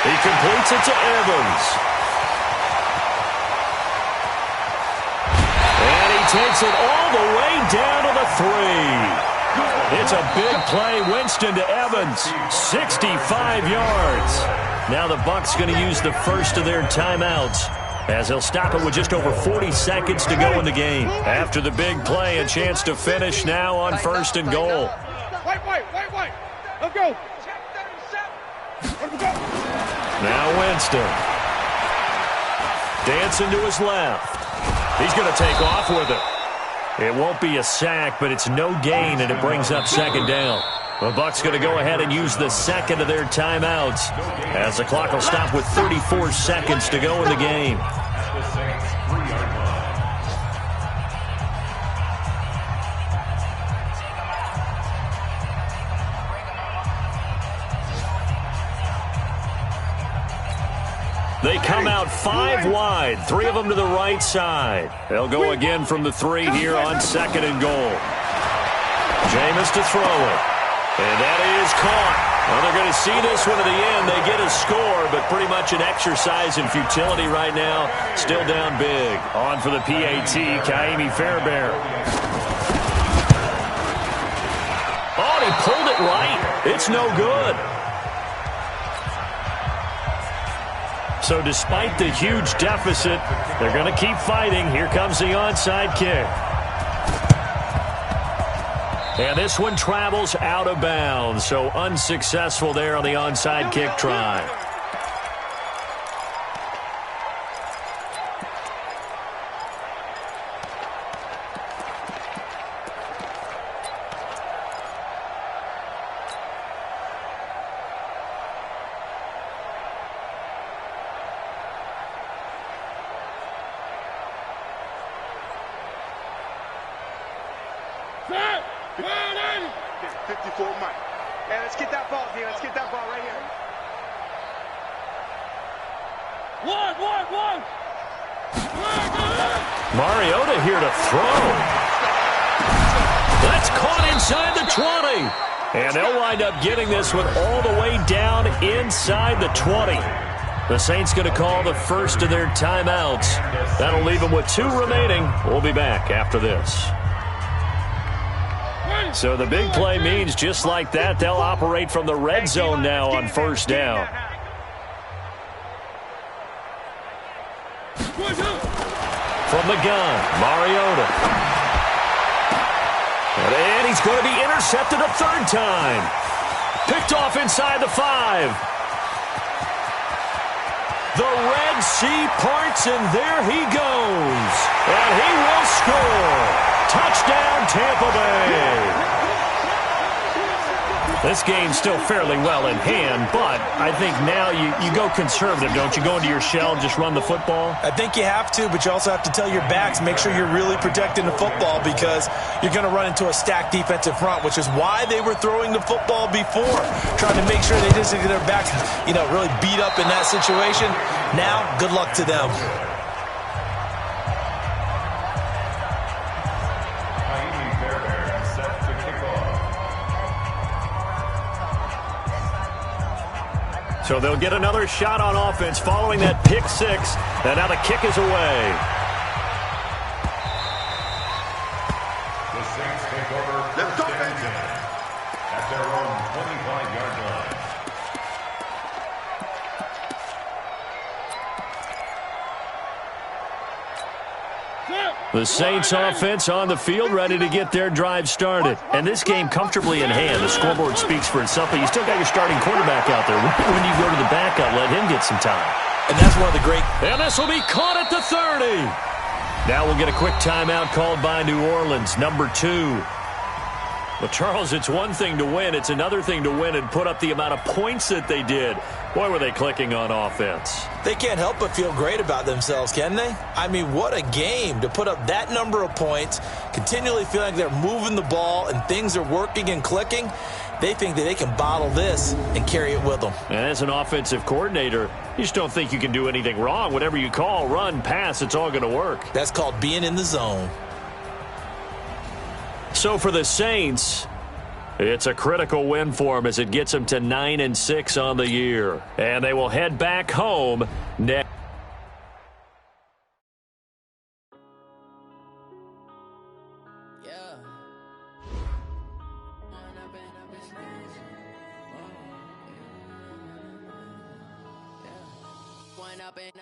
He completes it to Evans. And he takes it all the way down to the 3. It's a big play. Winston to Evans. 65 yards. Now the Bucs going to use the first of their timeouts as they'll stop it with just over 40 seconds to go in the game. After the big play, a chance to finish now on 1st and goal. Wait. Let's go. Now Winston. Dancing to his left. He's going to take off with it. It won't be a sack, but it's no gain, and it brings up 2nd down. The Bucs going to go ahead and use the second of their timeouts as the clock will stop with 34 seconds to go in the game. They come out 5 wide, 3 of them to the right side. They'll go again from the 3 here on 2nd and goal. Jameis to throw it. And that is caught. Well, they're going to see this one to the end. They get a score, but pretty much an exercise in futility right now. Still down big. On for the PAT, Kaimi Fairbairn. Oh, he pulled it right. It's no good. So despite the huge deficit, they're going to keep fighting. Here comes the onside kick. And this one travels out of bounds, so unsuccessful there on the onside kick try. 54 Mike. Hey, let's get that ball, D. Let's get that ball right here. One. Mariota here to throw. That's caught inside the 20. And they'll wind up getting this one all the way down inside the 20. The Saints going to call the first of their timeouts. That'll leave them with 2 remaining. We'll be back after this. So the big play means just like that, they'll operate from the red zone now on first down. From the gun, Mariota. And he's going to be intercepted a 3rd time. Picked off inside the 5. The Red Sea parts, and there he goes. And he will score. Touchdown, Tampa Bay. This game's still fairly well in hand, but I think now you go conservative, don't you? Go into your shell and just run the football? I think you have to, but you also have to tell your backs, make sure you're really protecting the football because you're going to run into a stacked defensive front, which is why they were throwing the football before, trying to make sure they didn't get their backs, really beat up in that situation. Now, good luck to them. So they'll get another shot on offense following that pick 6. And now the kick is away. The Saints take over first and 10 at their own 25-yard line. The Saints offense on the field ready to get their drive started. And this game comfortably in hand. The scoreboard speaks for itself, but you still got your starting quarterback out there. When you go to the backup, let him get some time. And that's one of the great... And this will be caught at the 30. Now we'll get a quick timeout called by New Orleans, number 2. Well, Charles, it's one thing to win. It's another thing to win and put up the amount of points that they did. Boy, were they clicking on offense. They can't help but feel great about themselves, can they? I mean, what a game to put up that number of points, continually feeling like they're moving the ball and things are working and clicking. They think that they can bottle this and carry it with them. And as an offensive coordinator, you just don't think you can do anything wrong. Whatever you call, run, pass, it's all going to work. That's called being in the zone. So for the Saints, it's a critical win for them as it gets them to 9-6 on the year. And they will head back home next.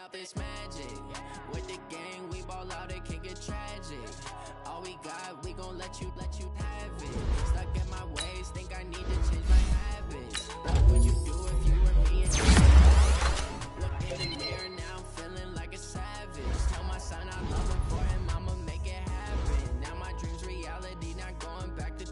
Up this magic with the gang, we ball out, it can get tragic. All we got, we gon' let you have it. Stuck in my ways, think I need to change my habits. What would you do if you were me and you? Look in the mirror now, I'm feeling like a savage. Tell my son I love him for him, I'ma make it happen. Now my dreams reality, not going back to.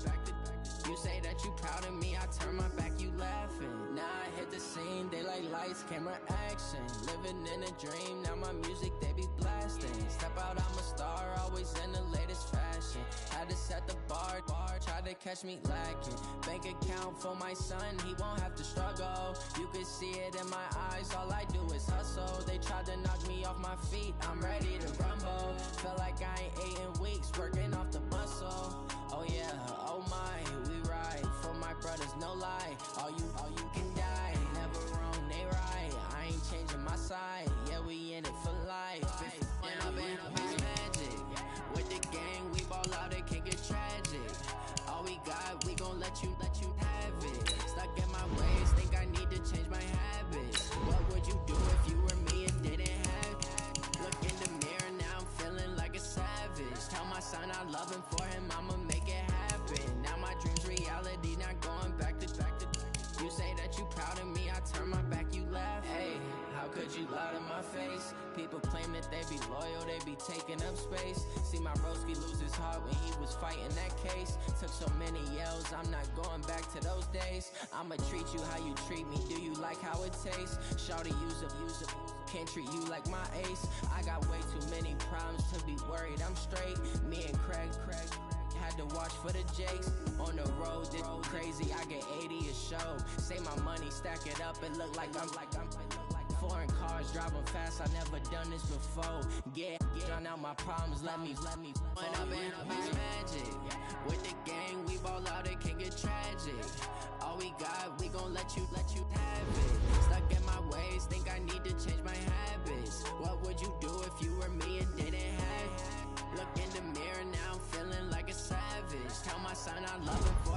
You say that you proud of me, I turn my back, you laughing. Now I hit the scene, they like lights, camera, action. Living in a dream, now my music they be blasting. Step out, I'm a star, always in the latest fashion. Had to set the bar, try to catch me lacking. Bank account for my son, he won't have to struggle. You can see it in my eyes, all I do is hustle. They tried to knock me off my feet, I'm ready to rumble. Feel like I ain't ate in weeks, working off the muscle. Oh yeah, oh my, we ride for my brothers, no lie. All you can die, never wrong, they right. I ain't changing my side, yeah, we in it for life. When up it's magic. With the gang, we ball out, it can get tragic. All we got, we gon' let you have it. Stuck in my ways, think I need to change my habits. What would you do if you were me and didn't have it? Look in the mirror, now I'm feeling like a savage. Tell my son I love him for him, I'ma make it happen. Now my dreams reality, not going back to. You say that you proud of me, I turn my back, you laugh. Hey, how could you lie to my face? People claim that they be loyal, they be taking up space. See my broski lose his heart when he was fighting that case. Took so many yells, I'm not going back to those days. I'ma treat you how you treat me, do you like how it tastes? Shawty use up, can't treat you like my ace. I got way too many problems to be worried, I'm straight. Me and Craig, had to watch for the jakes. On the road, did crazy, I get 80 a show. Say my money, stack it up, it look like I'm foreign cars, driving fast, I never done this before. Get drown out my problems, let me Went up in this magic. With the gang, we ball out, it can get tragic. All we got, we gon' let you have it. Stuck in my ways, think I need to change my habits. What would you do if you were me and didn't have it? Look in the mirror now, I'm feeling like a savage. Tell my son I love him.